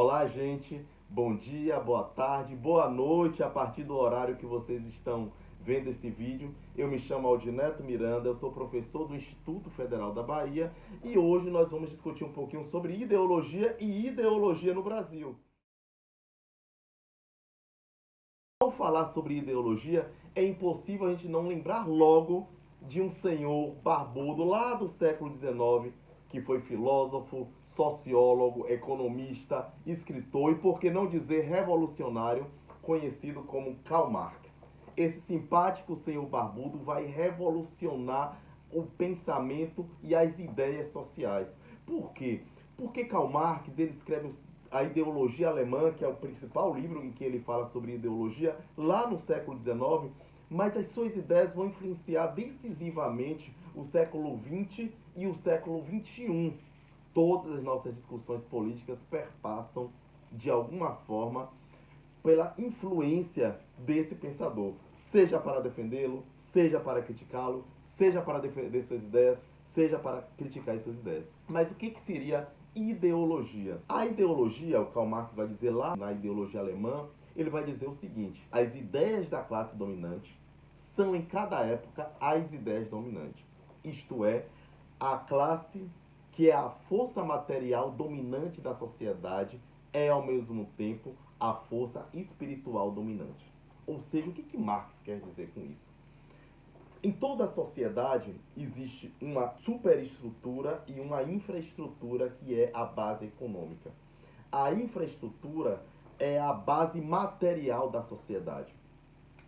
Olá, gente. Bom dia, boa tarde, boa noite a partir do horário que vocês estão vendo esse vídeo. Eu me chamo Aldineto Miranda, eu sou professor do Instituto Federal da Bahia e hoje nós vamos discutir um pouquinho sobre ideologia e ideologia no Brasil. Ao falar sobre ideologia, é impossível a gente não lembrar logo de um senhor barbudo lá do século XIX, que foi filósofo, sociólogo, economista, escritor e, por que não dizer, revolucionário, conhecido como Karl Marx. Esse simpático senhor barbudo vai revolucionar o pensamento e as ideias sociais. Por quê? Porque Karl Marx ele escreve a ideologia alemã, que é o principal livro em que ele fala sobre ideologia, lá no século XIX, mas as suas ideias vão influenciar decisivamente o século XX e o século XXI. Todas as nossas discussões políticas perpassam, de alguma forma, pela influência desse pensador, seja para defendê-lo, seja para criticá-lo, seja para defender suas ideias, seja para criticar as suas ideias. Mas o que seria ideologia? A ideologia, o Karl Marx vai dizer lá na ideologia alemã, ele vai dizer o seguinte: as ideias da classe dominante são em cada época as ideias dominantes. Isto é, a classe que é a força material dominante da sociedade é ao mesmo tempo a força espiritual dominante. Ou seja, o que Marx quer dizer com isso? Em toda a sociedade existe uma superestrutura e uma infraestrutura que é a base econômica. A infraestrutura é a base material da sociedade.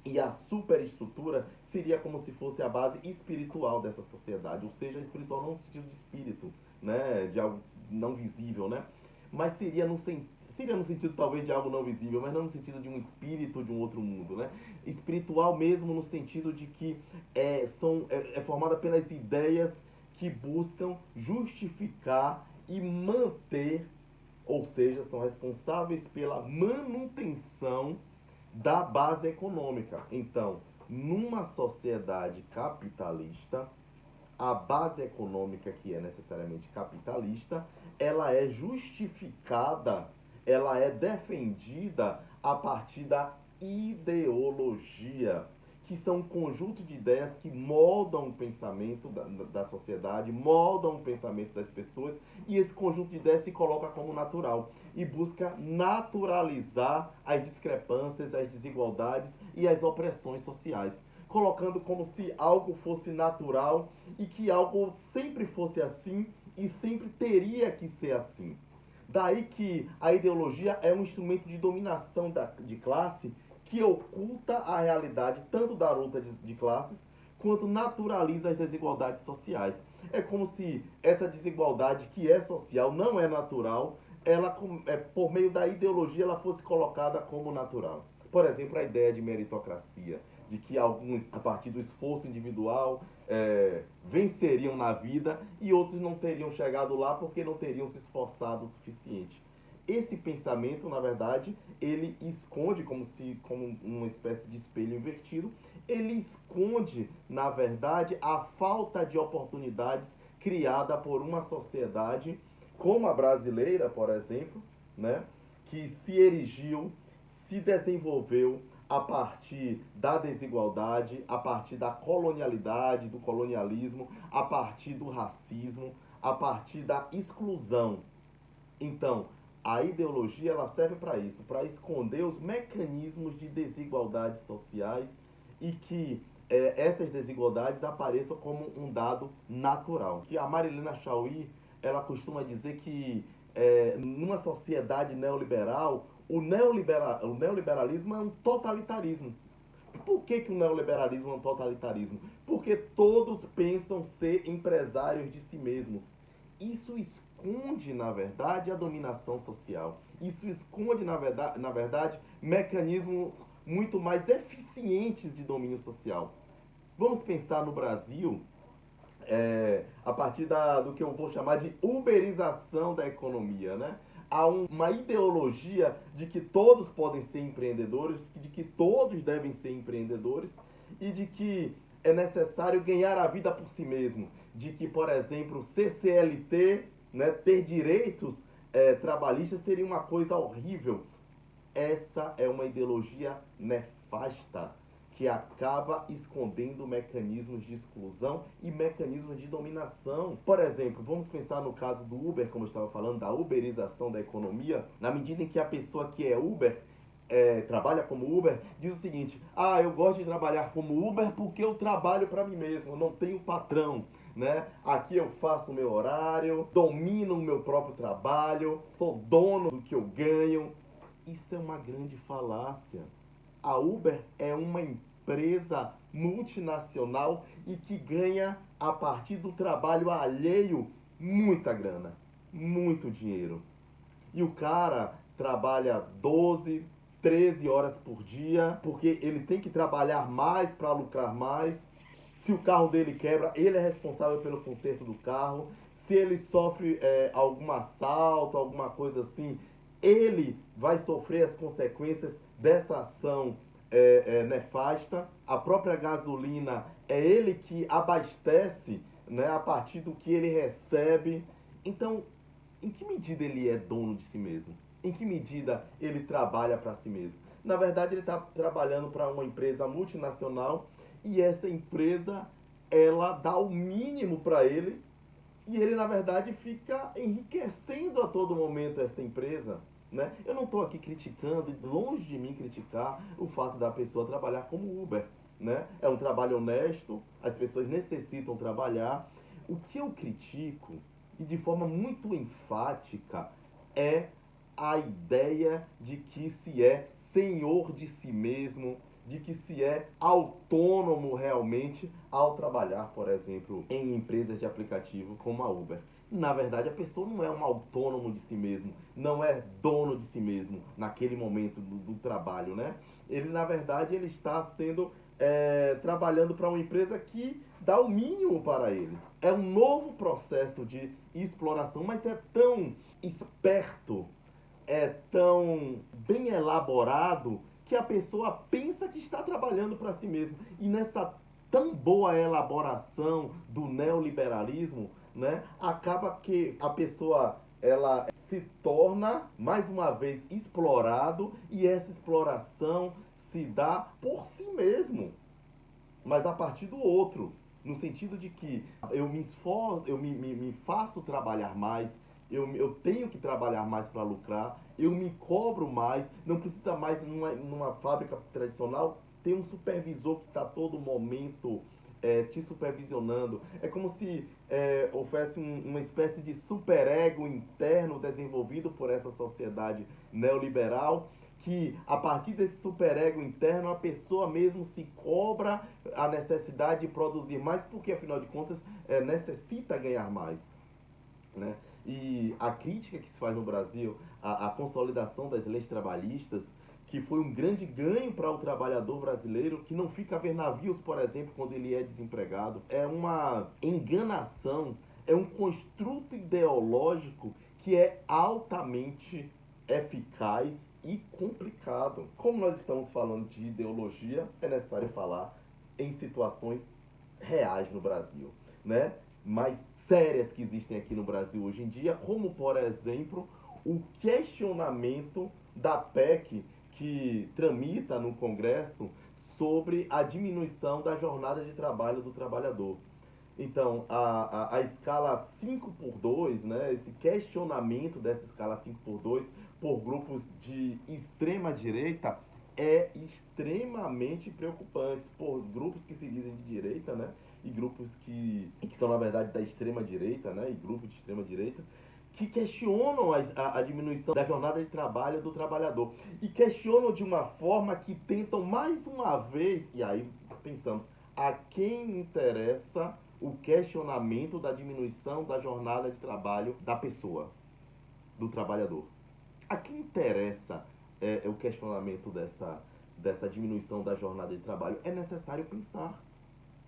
E a superestrutura seria como se fosse a base espiritual dessa sociedade, ou seja, espiritual não no sentido de espírito, né, de algo não visível, né? Mas seria no sentido talvez de algo não visível, mas não no sentido de um espírito de um outro mundo, né? Espiritual mesmo no sentido de que é formada pelas ideias que buscam justificar e manter, ou seja, são responsáveis pela manutenção da base econômica. Então, numa sociedade capitalista, a base econômica, que é necessariamente capitalista, ela é justificada, ela é defendida a partir da ideologia, que são um conjunto de ideias que moldam o pensamento da sociedade, moldam o pensamento das pessoas, e esse conjunto de ideias se coloca como natural e busca naturalizar as discrepâncias, as desigualdades e as opressões sociais, colocando como se algo fosse natural e que algo sempre fosse assim e sempre teria que ser assim. Daí que a ideologia é um instrumento de dominação de classe que oculta a realidade tanto da luta de classes quanto naturaliza as desigualdades sociais. É como se essa desigualdade que é social, não é natural, ela por meio da ideologia ela fosse colocada como natural. Por exemplo, a ideia de meritocracia, de que alguns, a partir do esforço individual, venceriam na vida e outros não teriam chegado lá porque não teriam se esforçado o suficiente. Esse pensamento, na verdade, ele esconde, como uma espécie de espelho invertido, ele esconde, na verdade, a falta de oportunidades criada por uma sociedade como a brasileira, por exemplo, né, que se erigiu, se desenvolveu a partir da desigualdade, a partir da colonialidade, do colonialismo, a partir do racismo, a partir da exclusão. Então, a ideologia ela serve para isso, para esconder os mecanismos de desigualdades sociais e que essas desigualdades apareçam como um dado natural. Que a Marilena Chaui ela costuma dizer que numa sociedade neoliberal, o neoliberalismo é um totalitarismo. Por que o neoliberalismo é um totalitarismo? Porque todos pensam ser empresários de si mesmos. Isso esconde, na verdade, a dominação social. Isso esconde, na verdade, mecanismos muito mais eficientes de domínio social. Vamos pensar no Brasil, a partir do que eu vou chamar de uberização da economia, né? Há uma ideologia de que todos podem ser empreendedores, de que todos devem ser empreendedores e de que é necessário ganhar a vida por si mesmo, de que, por exemplo, ser CLT, né, ter direitos trabalhista seria uma coisa horrível. Essa é uma ideologia nefasta que acaba escondendo mecanismos de exclusão e mecanismos de dominação. Por exemplo, vamos pensar no caso do Uber, como eu estava falando, da uberização da economia. Na medida em que a pessoa que é Uber trabalha como Uber, diz o seguinte: ah, eu gosto de trabalhar como Uber porque eu trabalho para mim mesmo, eu não tenho patrão, né? Aqui eu faço o meu horário, domino o meu próprio trabalho, sou dono do que eu ganho. Isso é uma grande falácia. A Uber é uma empresa multinacional e que ganha a partir do trabalho alheio muita grana, muito dinheiro. E o cara trabalha 12, 13 horas por dia, porque ele tem que trabalhar mais para lucrar mais. Se o carro dele quebra, ele é responsável pelo conserto do carro. Se ele sofre algum assalto, alguma coisa assim, ele vai sofrer as consequências dessa ação nefasta. A própria gasolina é ele que abastece, né, a partir do que ele recebe. Então, em que medida ele é dono de si mesmo? Em que medida ele trabalha para si mesmo? Na verdade, ele está trabalhando para uma empresa multinacional e essa empresa ela dá o mínimo para ele e ele, na verdade, fica enriquecendo a todo momento esta empresa. Né? Eu não estou aqui criticando, longe de mim criticar o fato da pessoa trabalhar como Uber. Né? É um trabalho honesto, as pessoas necessitam trabalhar. O que eu critico, e de forma muito enfática, é a ideia de que se é senhor de si mesmo, de que se é autônomo realmente ao trabalhar, por exemplo, em empresas de aplicativo como a Uber. Na verdade, a pessoa não é um autônomo de si mesmo, não é dono de si mesmo naquele momento do trabalho, né? Ele, na verdade, ele está sendo trabalhando para uma empresa que dá o mínimo para ele. É um novo processo de exploração, mas é tão esperto, é tão bem elaborado que a pessoa pensa que está trabalhando para si mesmo. E nessa tão boa elaboração do neoliberalismo, né, acaba que a pessoa ela se torna mais uma vez explorado e essa exploração se dá por si mesmo, mas a partir do outro, no sentido de que eu me esforço, me faço trabalhar mais, eu tenho que trabalhar mais para lucrar, eu me cobro mais, não precisa mais numa fábrica tradicional ter um supervisor que está todo momento te supervisionando. É como se houvesse uma espécie de superego interno desenvolvido por essa sociedade neoliberal que a partir desse superego interno a pessoa mesmo se cobra a necessidade de produzir mais, porque afinal de contas necessita ganhar mais. Né? E a crítica que se faz no Brasil, a consolidação das leis trabalhistas, que foi um grande ganho para o trabalhador brasileiro, que não fica a ver navios, por exemplo, quando ele é desempregado, é uma enganação, é um construto ideológico que é altamente eficaz e complicado. Como nós estamos falando de ideologia, é necessário falar em situações reais no Brasil, né? Mais sérias que existem aqui no Brasil hoje em dia, como, por exemplo, o questionamento da PEC que tramita no Congresso sobre a diminuição da jornada de trabalho do trabalhador. Então, a escala 5x2, né, esse questionamento dessa escala 5x2 por grupos de extrema direita é extremamente preocupante, por grupos que se dizem de direita, né, e grupos que são, na verdade, da extrema direita, né, e grupos de extrema direita, que questionam a diminuição da jornada de trabalho do trabalhador. E questionam de uma forma que tentam, mais uma vez, e aí pensamos, a quem interessa o questionamento da diminuição da jornada de trabalho da pessoa, do trabalhador? A quem interessa o questionamento dessa diminuição da jornada de trabalho? É necessário pensar.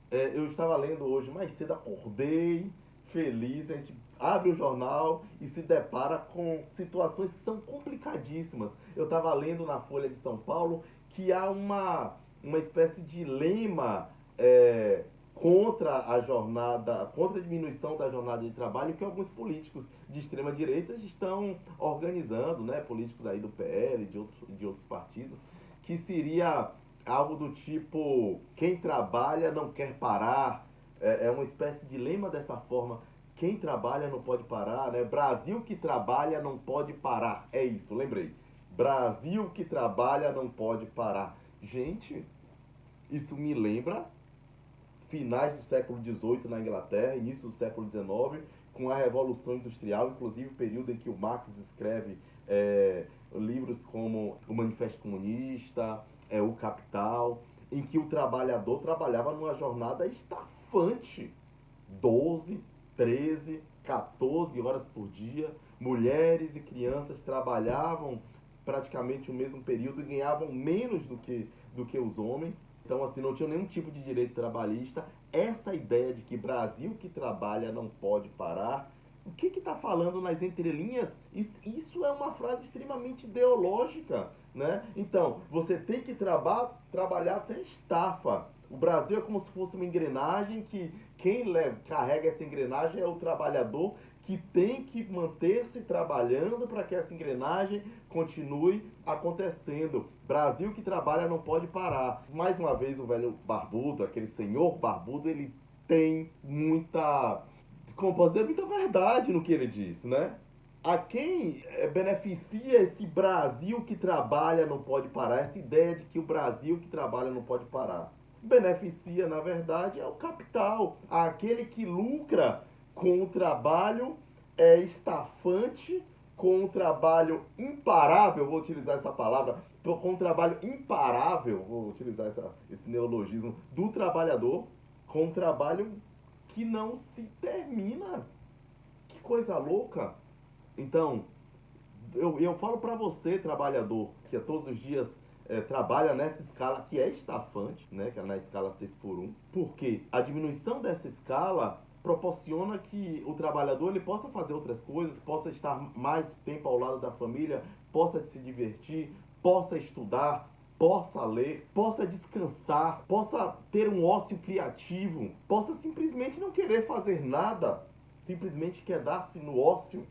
Eu estava lendo hoje mais cedo, acordei feliz, a gente abre o jornal e se depara com situações que são complicadíssimas. Eu estava lendo na Folha de São Paulo que há uma espécie de lema contra a diminuição da jornada de trabalho que alguns políticos de extrema direita estão organizando, né? Políticos aí do PL, de outros partidos, que seria algo do tipo, quem trabalha não quer parar, é uma espécie de lema dessa forma, quem trabalha não pode parar, né? Brasil que trabalha não pode parar, é isso, lembrei. Brasil que trabalha não pode parar. Gente, isso me lembra finais do século XVIII na Inglaterra, início do século XIX, com a Revolução Industrial, inclusive o período em que o Marx escreve livros como o Manifesto Comunista, o Capital, em que o trabalhador trabalhava numa jornada estafante, 12, 13, 14 horas por dia. Mulheres e crianças trabalhavam praticamente o mesmo período e ganhavam menos do que os homens. Então, assim, não tinha nenhum tipo de direito trabalhista. Essa ideia de que Brasil que trabalha não pode parar, o que está falando nas entrelinhas? Isso é uma frase extremamente ideológica, né? Então, você tem que trabalhar até estafa. O Brasil é como se fosse uma engrenagem que carrega essa engrenagem é o trabalhador que tem que manter-se trabalhando para que essa engrenagem continue acontecendo. Brasil que trabalha não pode parar. Mais uma vez, o velho barbudo, aquele senhor barbudo, ele tem muita, como posso dizer, muita verdade no que ele diz, né? A quem beneficia esse Brasil que trabalha não pode parar, essa ideia de que o Brasil que trabalha não pode parar? Beneficia, na verdade, é o capital, aquele que lucra com o trabalho estafante, com o trabalho imparável, vou utilizar essa palavra, com o trabalho imparável, vou utilizar esse neologismo, do trabalhador, com um trabalho que não se termina. Que coisa louca! Então, eu falo para você, trabalhador, que todos os dias trabalha nessa escala que é estafante, né, que é na escala 6 por 1, porque a diminuição dessa escala proporciona que o trabalhador ele possa fazer outras coisas, possa estar mais tempo ao lado da família, possa se divertir, possa estudar, possa ler, possa descansar, possa ter um ócio criativo, possa simplesmente não querer fazer nada, simplesmente quedar-se no ócio.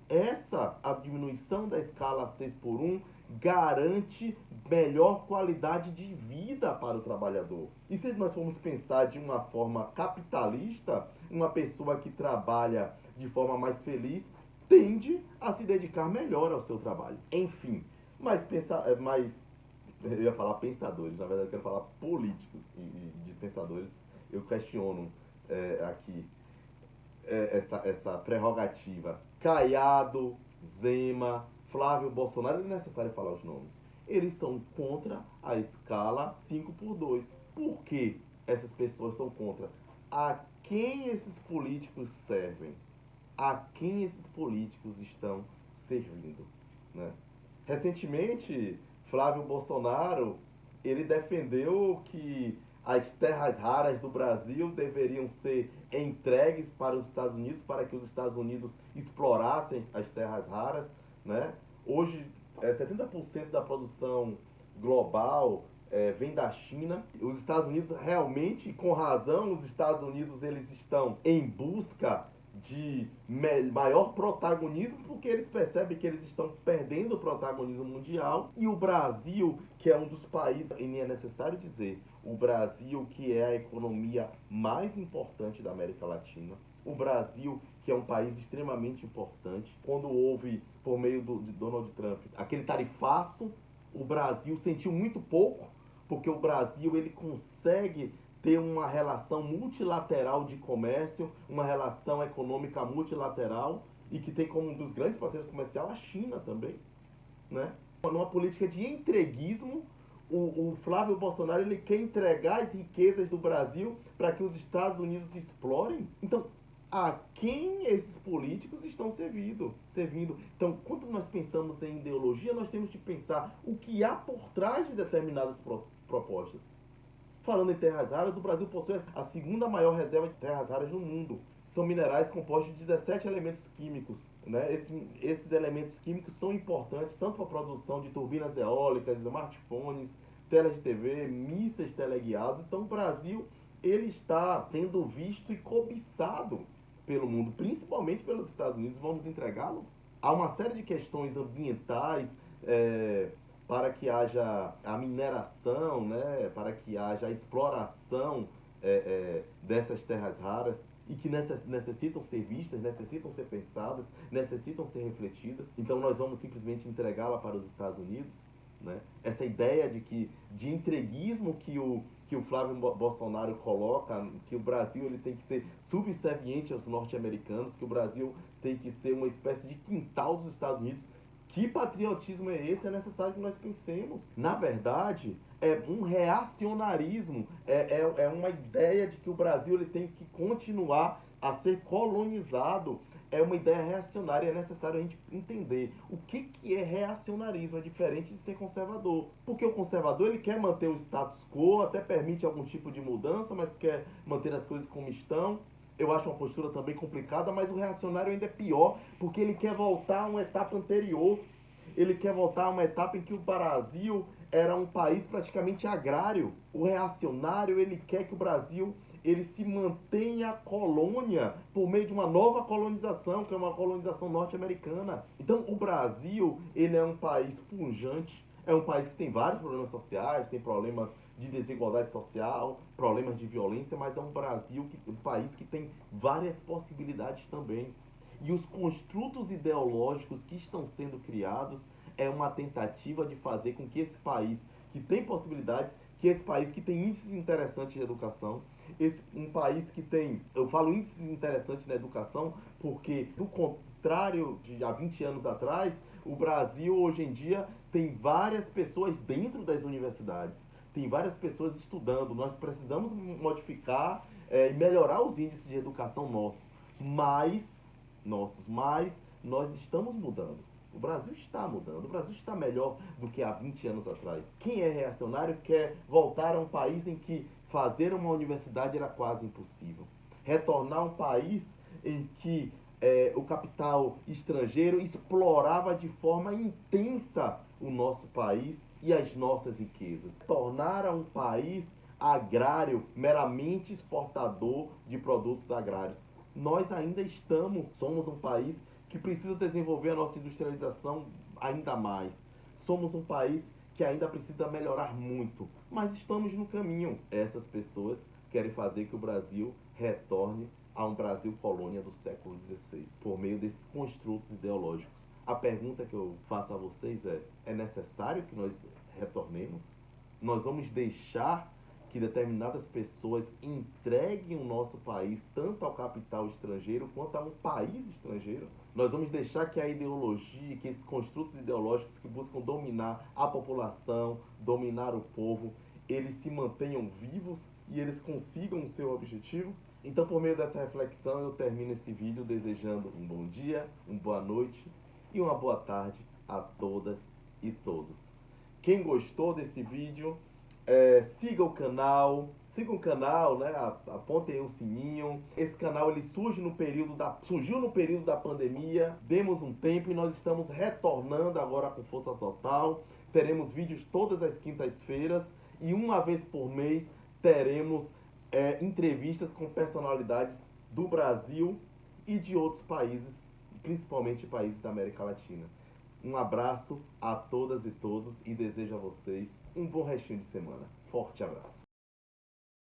A diminuição da escala 6 por 1 garante melhor qualidade de vida para o trabalhador. E se nós formos pensar de uma forma capitalista, uma pessoa que trabalha de forma mais feliz tende a se dedicar melhor ao seu trabalho. Enfim, mas eu ia falar pensadores, na verdade eu quero falar políticos e de pensadores. Eu questiono aqui essa prerrogativa. Caiado, Zema, Flávio Bolsonaro, não é necessário falar os nomes. Eles são contra a escala 5 por 2. Por que essas pessoas são contra? A quem esses políticos servem? A quem esses políticos estão servindo? Né? Recentemente, Flávio Bolsonaro, ele defendeu que as terras raras do Brasil deveriam ser entregues para os Estados Unidos, para que os Estados Unidos explorassem as terras raras, né? Hoje, 70% da produção global vem da China. Os Estados Unidos realmente, com razão, os Estados Unidos eles estão em busca de maior protagonismo, porque eles percebem que eles estão perdendo o protagonismo mundial. E o Brasil, que é um dos países, e nem é necessário dizer, o Brasil que é a economia mais importante da América Latina, o Brasil que é um país extremamente importante, quando houve, por meio de Donald Trump, aquele tarifaço, o Brasil sentiu muito pouco, porque o Brasil ele consegue ter uma relação multilateral de comércio, uma relação econômica multilateral, e que tem como um dos grandes parceiros comerciais a China também, né? Numa política de entreguismo, o Flávio Bolsonaro ele quer entregar as riquezas do Brasil para que os Estados Unidos explorem. Então, a quem esses políticos estão servindo? Então, quando nós pensamos em ideologia, nós temos que pensar o que há por trás de determinadas propostas. Falando em terras raras, o Brasil possui a segunda maior reserva de terras raras no mundo. São minerais compostos de 17 elementos químicos. Né? Esses elementos químicos são importantes tanto para a produção de turbinas eólicas, smartphones, telas de TV, mísseis teleguiados. Então o Brasil ele está sendo visto e cobiçado pelo mundo, principalmente pelos Estados Unidos. Vamos entregá-lo? Há uma série de questões ambientais, para que haja a mineração, né, para que haja a exploração dessas terras raras e que necessitam ser vistas, necessitam ser pensadas, necessitam ser refletidas. Então nós vamos simplesmente entregá-la para os Estados Unidos, né? Essa ideia de entreguismo que o Flávio Bolsonaro coloca, que o Brasil ele tem que ser subserviente aos norte-americanos, que o Brasil tem que ser uma espécie de quintal dos Estados Unidos. Que patriotismo é esse? É necessário que nós pensemos. Na verdade, é um reacionarismo, é uma ideia de que o Brasil ele tem que continuar a ser colonizado. É uma ideia reacionária, é necessário a gente entender o que é reacionarismo, é diferente de ser conservador. Porque o conservador ele quer manter o status quo, até permite algum tipo de mudança, mas quer manter as coisas como estão. Eu acho uma postura também complicada, mas o reacionário ainda é pior, porque ele quer voltar a uma etapa anterior. Ele quer voltar a uma etapa em que o Brasil era um país praticamente agrário. O reacionário, ele quer que o Brasil ele se mantenha colônia por meio de uma nova colonização, que é uma colonização norte-americana. Então, o Brasil, ele é um país pujante, é um país que tem vários problemas sociais, tem problemas de desigualdade social, problemas de violência, mas é um um país que tem várias possibilidades também. E os construtos ideológicos que estão sendo criados é uma tentativa de fazer com que esse país que tem possibilidades, que esse país que tem índices interessantes de educação, um país que tem, eu falo índices interessantes na educação, porque do contrário de há 20 anos atrás, o Brasil hoje em dia tem várias pessoas dentro das universidades, tem várias pessoas estudando. Nós precisamos modificar e melhorar os índices de educação mas nós estamos mudando. O Brasil está mudando, o Brasil está melhor do que há 20 anos atrás. Quem é reacionário quer voltar a um país em que fazer uma universidade era quase impossível. Retornar a um país em que o capital estrangeiro explorava de forma intensa o nosso país e as nossas riquezas. Tornar a um país agrário, meramente exportador de produtos agrários. Nós ainda somos um país que precisa desenvolver a nossa industrialização ainda mais. Somos um país que ainda precisa melhorar muito, mas estamos no caminho. Essas pessoas querem fazer que o Brasil retorne a um Brasil colônia do século XVI, por meio desses construtos ideológicos. A pergunta que eu faço a vocês é necessário que nós retornemos? Nós vamos deixar que determinadas pessoas entreguem o nosso país tanto ao capital estrangeiro quanto a um país estrangeiro? Nós vamos deixar que a ideologia, que esses construtos ideológicos que buscam dominar a população, dominar o povo, eles se mantenham vivos e eles consigam o seu objetivo? Então, por meio dessa reflexão, eu termino esse vídeo desejando um bom dia, uma boa noite e uma boa tarde a todas e todos. Quem gostou desse vídeo, siga o canal, né? Apontem o sininho. Esse canal ele surgiu no período da pandemia. Demos um tempo e nós estamos retornando agora com força total. Teremos vídeos todas as quintas-feiras e uma vez por mês teremos entrevistas com personalidades do Brasil e de outros países, principalmente países da América Latina. Um abraço a todas e todos e desejo a vocês um bom restinho de semana. Forte abraço.